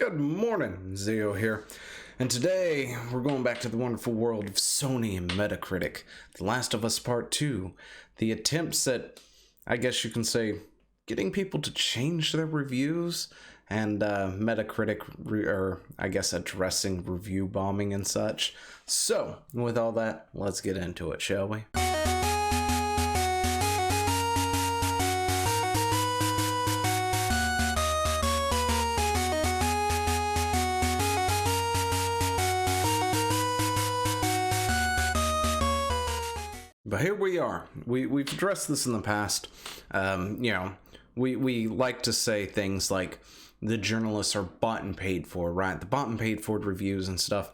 Good morning, Zio here, and today we're going back to the wonderful world of Sony and Metacritic. The Last of Us Part 2, the attempts at, I guess you can say, getting people to change their reviews, and Metacritic, or I guess addressing review bombing and such. So, with all that, let's get into it, shall we? But here we are. We've addressed this in the past. We like to say things like the journalists are bought and paid for, right? The bought and paid for reviews and stuff.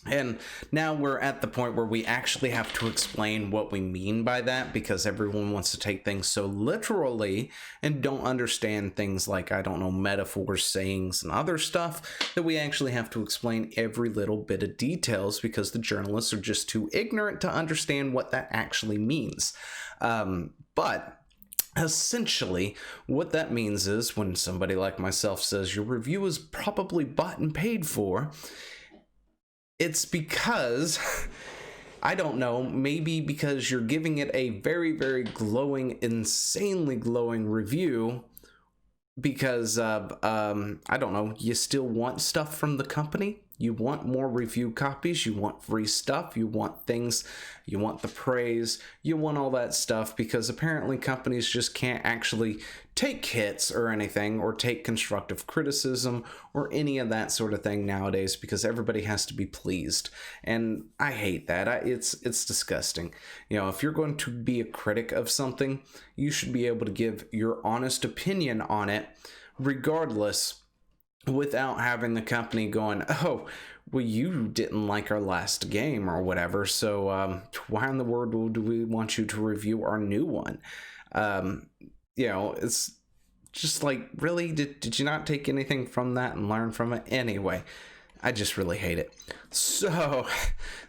And now we're at the point where we actually have to explain what we mean by that, because everyone wants to take things so literally and don't understand things like, I don't know, metaphors, sayings, and other stuff, that we actually have to explain every little bit of details because the journalists are just too ignorant to understand what that actually means. But essentially, what that means is when somebody like myself says your review is probably bought and paid for, it's because, I don't know, maybe because you're giving it a very, very glowing, insanely glowing review because, I don't know, you still want stuff from the company. You want more review copies, you want free stuff, you want things, you want the praise, you want all that stuff, because apparently companies just can't actually take hits or anything, or take constructive criticism or any of that sort of thing nowadays, because everybody has to be pleased. And I hate that. It's disgusting. You know, if you're going to be a critic of something, you should be able to give your honest opinion on it, regardless, without having the company going, oh, well, you didn't like our last game or whatever, so why in the world do we want you to review our new one? You know, it's just like, really, did you not take anything from that and learn from it? Anyway, I just really hate it. So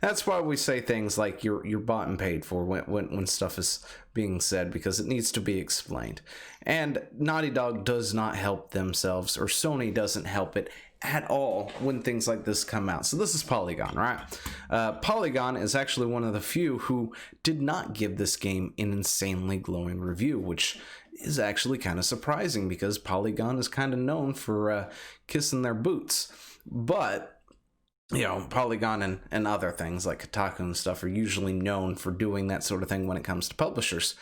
that's why we say things like you're bought and paid for when stuff is being said, because it needs to be explained. And Naughty Dog does not help themselves, or Sony doesn't help it at all when things like this come out. So this is Polygon, right? Polygon is actually one of the few who did not give this game an insanely glowing review, which is actually kind of surprising because Polygon is kind of known for kissing their boots. But, you know, Polygon and other things like Kotaku and stuff are usually known for doing that sort of thing when it comes to publishers.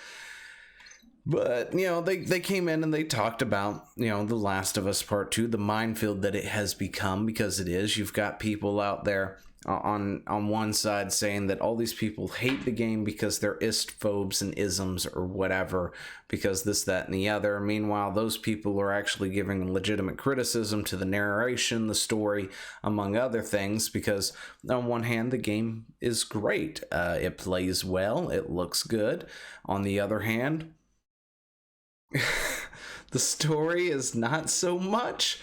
But, you know, they came in and they talked about, you know, The Last of Us Part 2, the minefield that it has become, because it is. You've got people out there on one side saying that all these people hate the game because they're istphobes and isms or whatever, because this, that, and the other. Meanwhile, those people are actually giving legitimate criticism to the narration, the story, among other things, because on one hand, the game is great. It plays well. It looks good. On the other hand, the story is not so much.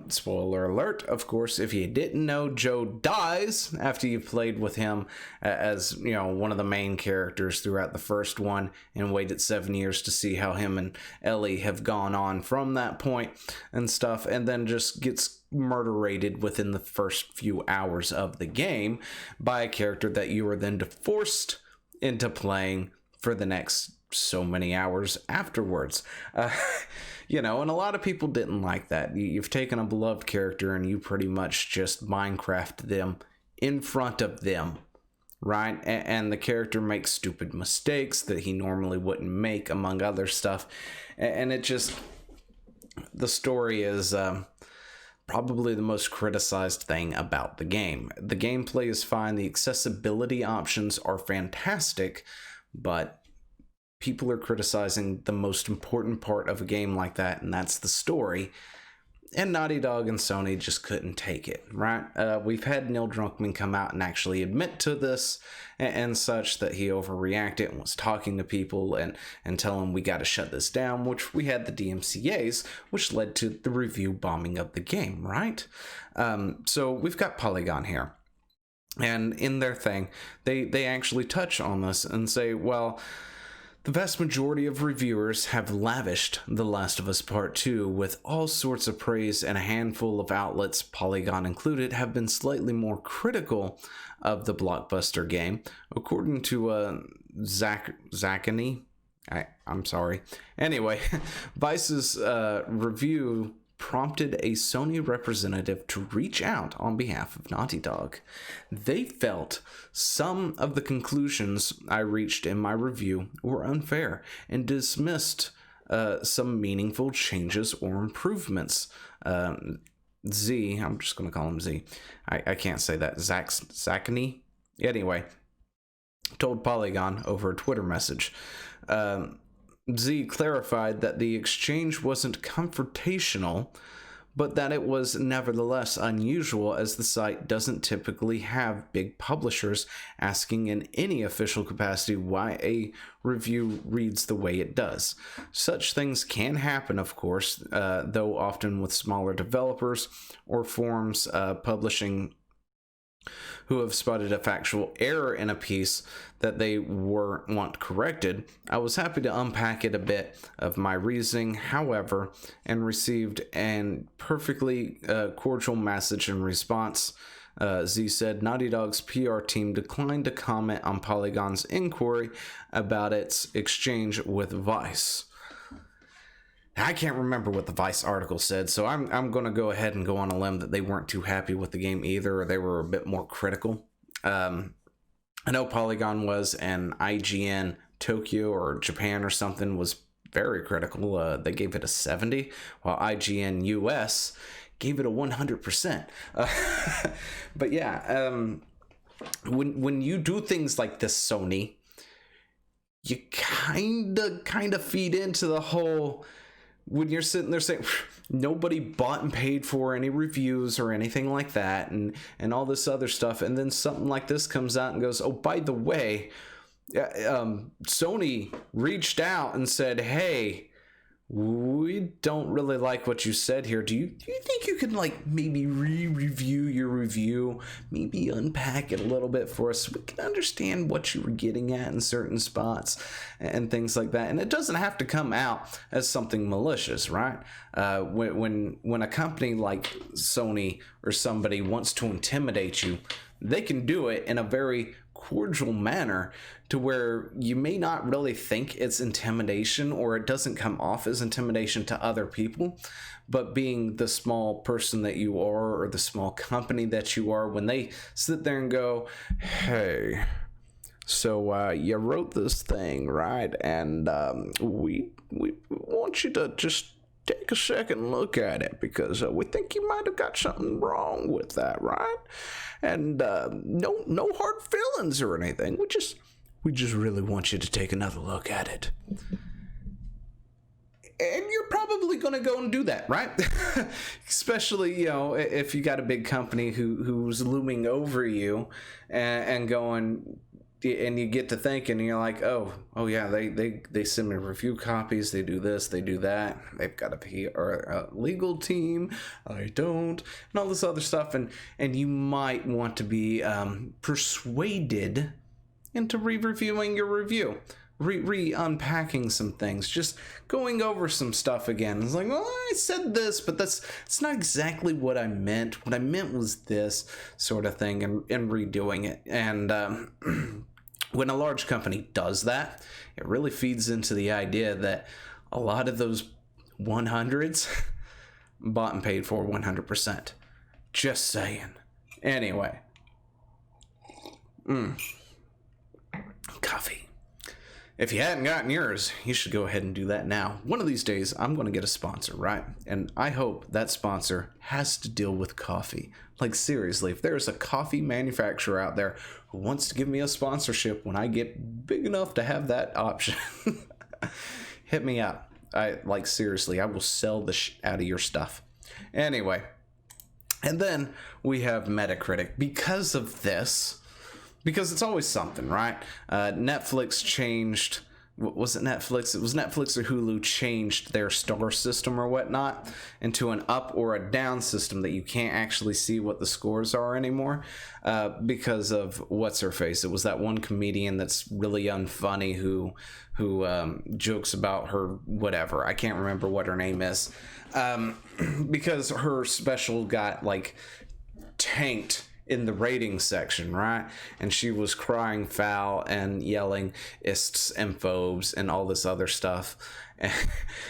Spoiler alert, of course, if you didn't know, Joe dies after you played with him as, you know, one of the main characters throughout the first one, and waited 7 years to see how him and Ellie have gone on from that point and stuff, and then just gets murder-rated within the first few hours of the game by a character that you are then forced into playing for the next so many hours afterwards. You know, and a lot of people didn't like that. You've taken a beloved character and you pretty much just Minecraft them in front of them, right? And the character makes stupid mistakes that he normally wouldn't make, among other stuff. And it just, the story is probably the most criticized thing about the game. The gameplay is fine, the accessibility options are fantastic, but people are criticizing the most important part of a game like that, and that's the story. And Naughty Dog and Sony just couldn't take it, right? We've had Neil Druckmann come out and actually admit to this and such, that he overreacted and was talking to people and tell them we got to shut this down, which we had the DMCAs, which led to the review bombing of the game, right? So we've got Polygon here. And in their thing, they actually touch on this and say, well, The vast majority of reviewers have lavished The Last of Us Part 2 with all sorts of praise, and a handful of outlets, Polygon included, have been slightly more critical of the blockbuster game. According to Zacany, I'm sorry. Anyway, Vice's review prompted a Sony representative to reach out on behalf of Naughty Dog. They felt some of the conclusions I reached in my review were unfair and dismissed some meaningful changes or improvements. Z, I'm just going to call him Z. I can't say that. Zacany? Anyway, told Polygon over a Twitter message. Z clarified that the exchange wasn't confrontational, but that it was nevertheless unusual, as the site doesn't typically have big publishers asking in any official capacity why a review reads the way it does. Such things can happen, of course, though often with smaller developers or forums publishing who have spotted a factual error in a piece that they want corrected. I was happy to unpack it a bit of my reasoning, however, and received a perfectly cordial message in response. Z said Naughty Dog's PR team declined to comment on Polygon's inquiry about its exchange with Vice. I can't remember what the Vice article said, so I'm going to go ahead and go on a limb that they weren't too happy with the game either, or they were a bit more critical. I know Polygon was, and IGN Tokyo or Japan or something was very critical. They gave it a 70, while IGN US gave it a 100%. But yeah, when you do things like this, Sony, you kind of feed into the whole... When you're sitting there saying nobody bought and paid for any reviews or anything like that, and all this other stuff, and then something like this comes out and goes, oh, by the way, Sony reached out and said, hey, we don't really like what you said here. Do you think you could like maybe re-review your review, maybe unpack it a little bit for us so we can understand what you were getting at in certain spots and things like that? And it doesn't have to come out as something malicious, right? When a company like Sony or somebody wants to intimidate you, they can do it in a very cordial manner to where you may not really think it's intimidation, or it doesn't come off as intimidation to other people, but being the small person that you are, or the small company that you are, when they sit there and go, hey, so you wrote this thing, right? And we want you to just take a second look at it, because we think you might have got something wrong with that, right? And no hard feelings or anything. We just really want you to take another look at it. And you're probably going to go and do that, right? Especially, if you got a big company who's looming over you and going, and you get to thinking, and you're like, oh yeah, they send me review copies, they do this, they do that, they've got a PR, a legal team, I don't, and all this other stuff, and you might want to be persuaded into re-reviewing your review, re-unpacking some things, just going over some stuff again. It's like, well, I said this, but it's not exactly what I meant. What I meant was this sort of thing, and redoing it. And when a large company does that, it really feeds into the idea that a lot of those 100s bought and paid for 100%. Just saying. Anyway. Coffee. If you hadn't gotten yours, you should go ahead and do that now. One of these days, I'm going to get a sponsor, right? And I hope that sponsor has to deal with coffee. Like, seriously, if there's a coffee manufacturer out there who wants to give me a sponsorship when I get big enough to have that option, hit me up. Seriously, I will sell the out of your stuff. Anyway, and then we have Metacritic. Because of this... Because it's always something, right? Netflix changed was it Netflix? It was Netflix or Hulu changed their star system or whatnot into an up or a down system that you can't actually see what the scores are anymore because of what's her face. It was that one comedian that's really unfunny who jokes about her whatever. I can't remember what her name is because her special got like tanked in the ratings section, right? And she was crying foul and yelling ists and phobes and all this other stuff. And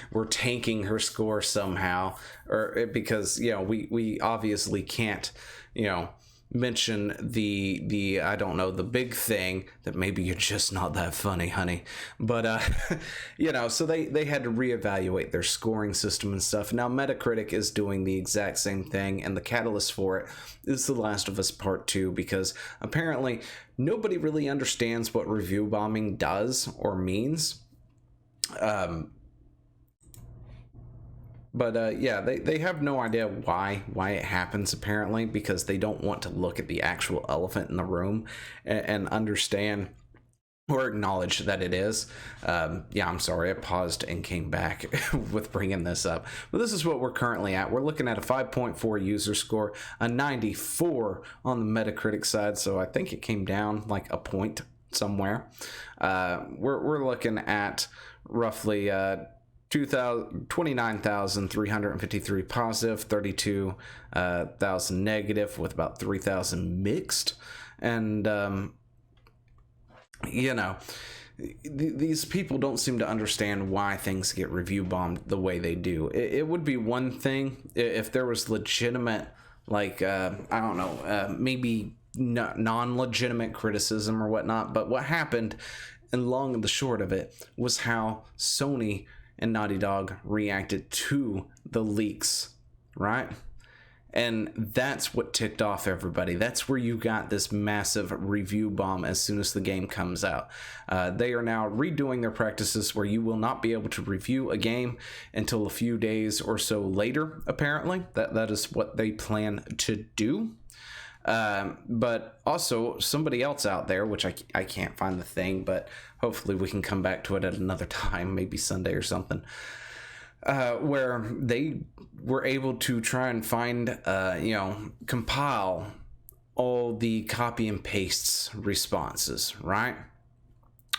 we're tanking her score somehow, or because we obviously can't mention the I don't know, the big thing that maybe you're just not that funny, honey. But so they had to reevaluate their scoring system and stuff. Now Metacritic is doing the exact same thing, and the catalyst for it is The Last of Us Part 2, because apparently nobody really understands what review bombing does or means. But they have no idea why it happens, apparently, because they don't want to look at the actual elephant in the room and understand or acknowledge that it is. I'm sorry, I paused and came back with bringing this up. But this is what we're currently at. We're looking at a 5.4 user score, a 94 on the Metacritic side, so I think it came down like a point somewhere. We're looking at roughly 29,353 positive, 32,000 negative, with about 3,000 mixed. And these people don't seem to understand why things get review bombed the way they do. It would be one thing if there was legitimate, like I don't know, maybe non-legitimate criticism or whatnot. But what happened, and long and the short of it, was how Sony and Naughty Dog reacted to the leaks, right? And that's what ticked off everybody. That's where you got this massive review bomb as soon as the game comes out. They are now redoing their practices where you will not be able to review a game until a few days or so later, apparently. That is what they plan to do. But also somebody else out there, which I can't find the thing, but hopefully we can come back to it at another time, maybe Sunday or something, where they were able to try and find, compile all the copy and pastes responses, right?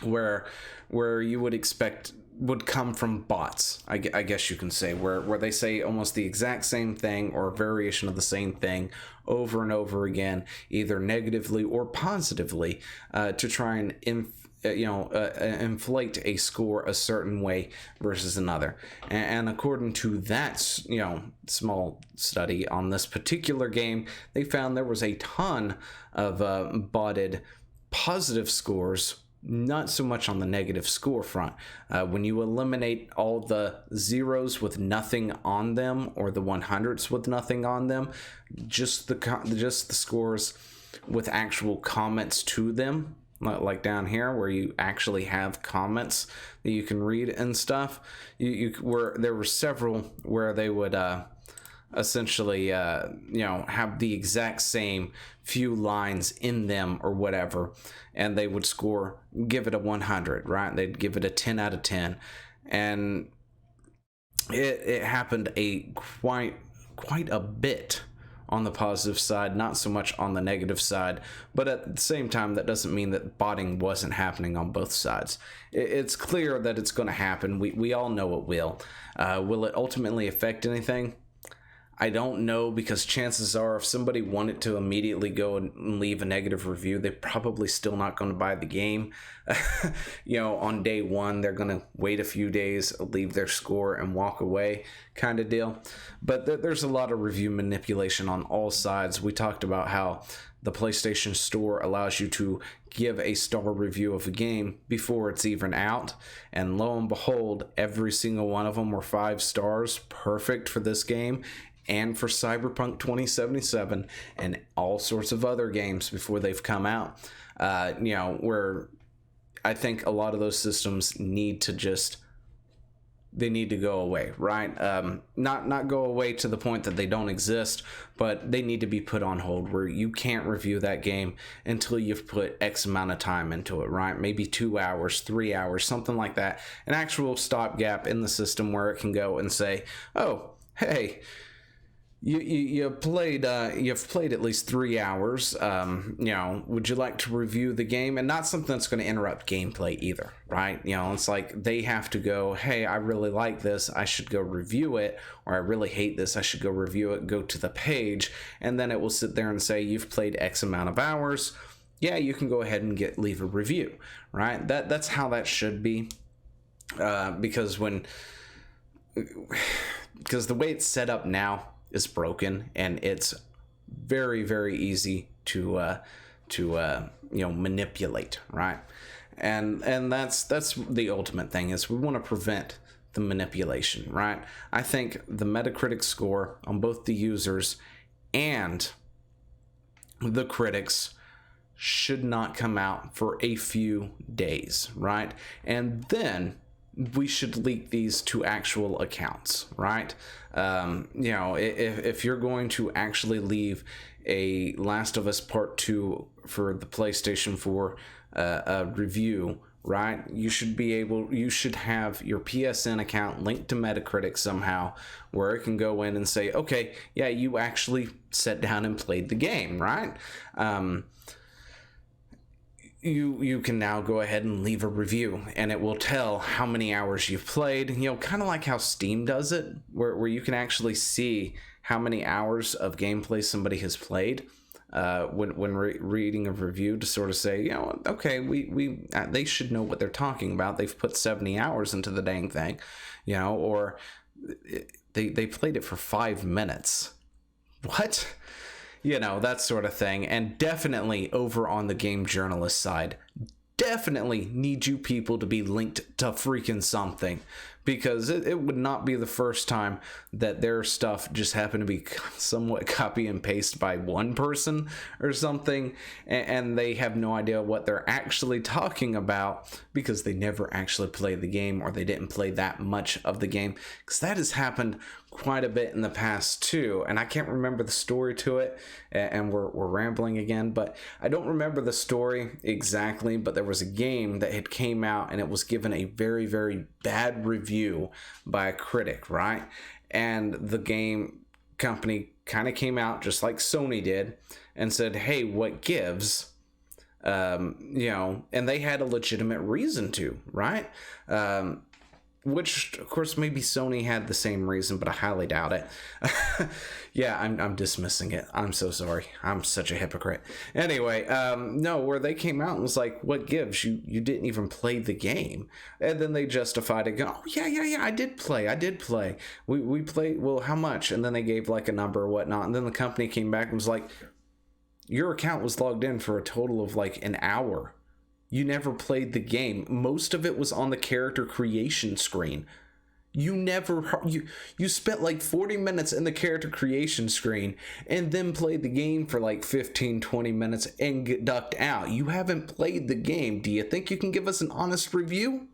Where you would expect would come from bots, I guess you can say, where they say almost the exact same thing or a variation of the same thing over and over again, either negatively or positively, to try and inflate a score a certain way versus another. And according to that small study on this particular game, they found there was a ton of botted positive scores, not so much on the negative score front. When you eliminate all the zeros with nothing on them or the 100s with nothing on them, just the scores with actual comments to them, like down here where you actually have comments that you can read and stuff, there were several where they would essentially have the exact same few lines in them or whatever, and they would give it a 100, right? They'd give it a 10 out of 10, and it happened quite a bit on the positive side, not so much on the negative side. But at the same time, that doesn't mean that botting wasn't happening on both sides. It's clear that it's going to happen. We all know it will. Will it ultimately affect anything? I don't know, because chances are if somebody wanted to immediately go and leave a negative review, they're probably still not going to buy the game. On day one, they're going to wait a few days, leave their score, and walk away kind of deal. But there's a lot of review manipulation on all sides. We talked about how the PlayStation Store allows you to give a star review of a game before it's even out. And lo and behold, every single one of them were 5 stars, perfect for this game and for Cyberpunk 2077 and all sorts of other games before they've come out. Where I think a lot of those systems need to just they need to go away, right? Not go away to the point that they don't exist, but they need to be put on hold where you can't review that game until you've put X amount of time into it, right? Maybe 2 hours, 3 hours, something like that. An actual stopgap in the system where it can go and say, oh, hey, you've played at least 3 hours. Would you like to review the game? And not something that's going to interrupt gameplay either, right? It's like they have to go, hey, I really like this, I should go review it, or I really hate this, I should go review it. Go to the page, and then it will sit there and say you've played X amount of hours. Yeah, you can go ahead and leave a review, right? That's how that should be, because the way it's set up now is broken, and it's very, very easy to manipulate, right? And that's the ultimate thing, is we want to prevent the manipulation, right? I think the Metacritic score on both the users and the critics should not come out for a few days, right? And then we should leak these to actual accounts, right? If you're going to actually leave a Last of Us Part 2 for the PlayStation 4 a review, right? You should have your PSN account linked to Metacritic somehow, where it can go in and say, okay, yeah, you actually sat down and played the game, right? You can now go ahead and leave a review, and it will tell how many hours you've played, kind of like how Steam does it, where you can actually see how many hours of gameplay somebody has played when reading a review, to sort of say, okay, they should know what they're talking about. They've put 70 hours into the dang thing, or they played it for 5 minutes. What? That sort of thing. And definitely over on the game journalist side, definitely need you people to be linked to freaking something, because it would not be the first time that their stuff just happened to be somewhat copy and paste by one person or something, and they have no idea what they're actually talking about because they never actually played the game, or they didn't play that much of the game, because that has happened quite a bit in the past too. And I can't remember the story to it, and we're rambling again, but I don't remember the story exactly, but there was a game that had came out and it was given a very, very bad review by a critic, right? And the game company kind of came out just like Sony did and said, hey, what gives? And they had a legitimate reason to, right? Which, of course, maybe Sony had the same reason, but I highly doubt it. Yeah, I'm dismissing it. I'm so sorry. I'm such a hypocrite. Anyway, no, where they came out and was like, what gives? You didn't even play the game. And then they justified it, going, oh, yeah, I did play. We played, well, how much? And then they gave like a number or whatnot. And then the company came back and was like, your account was logged in for a total of like an hour. You never played the game. Most of it was on the character creation screen. You spent like 40 minutes in the character creation screen and then played the game for like 15-20 minutes and ducked out. You haven't played the game. Do you think you can give us an honest review?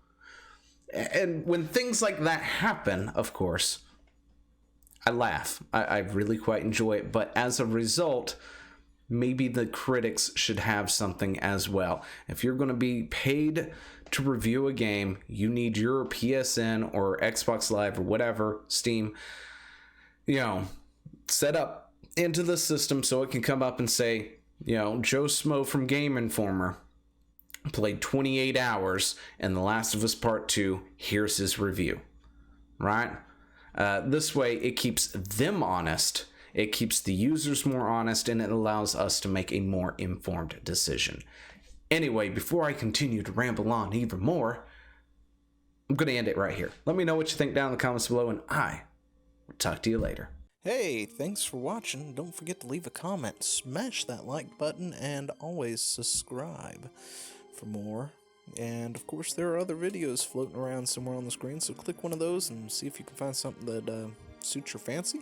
And when things like that happen, of course, I laugh. I really quite enjoy it. But as a result, maybe the critics should have something as well. If you're going to be paid to review a game, you need your PSN or Xbox Live or whatever, Steam, set up into the system so it can come up and say, Joe Smo from Game Informer played 28 hours in The Last of Us Part 2. Here's his review, right? This way it keeps them honest. It keeps the users more honest, and it allows us to make a more informed decision. Anyway, before I continue to ramble on even more, I'm going to end it right here. Let me know what you think down in the comments below, and I will talk to you later. Hey, thanks for watching. Don't forget to leave a comment, smash that like button, and always subscribe for more. And of course, there are other videos floating around somewhere on the screen, so click one of those and see if you can find something that suits your fancy.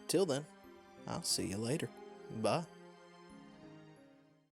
Till then, I'll see you later. Bye.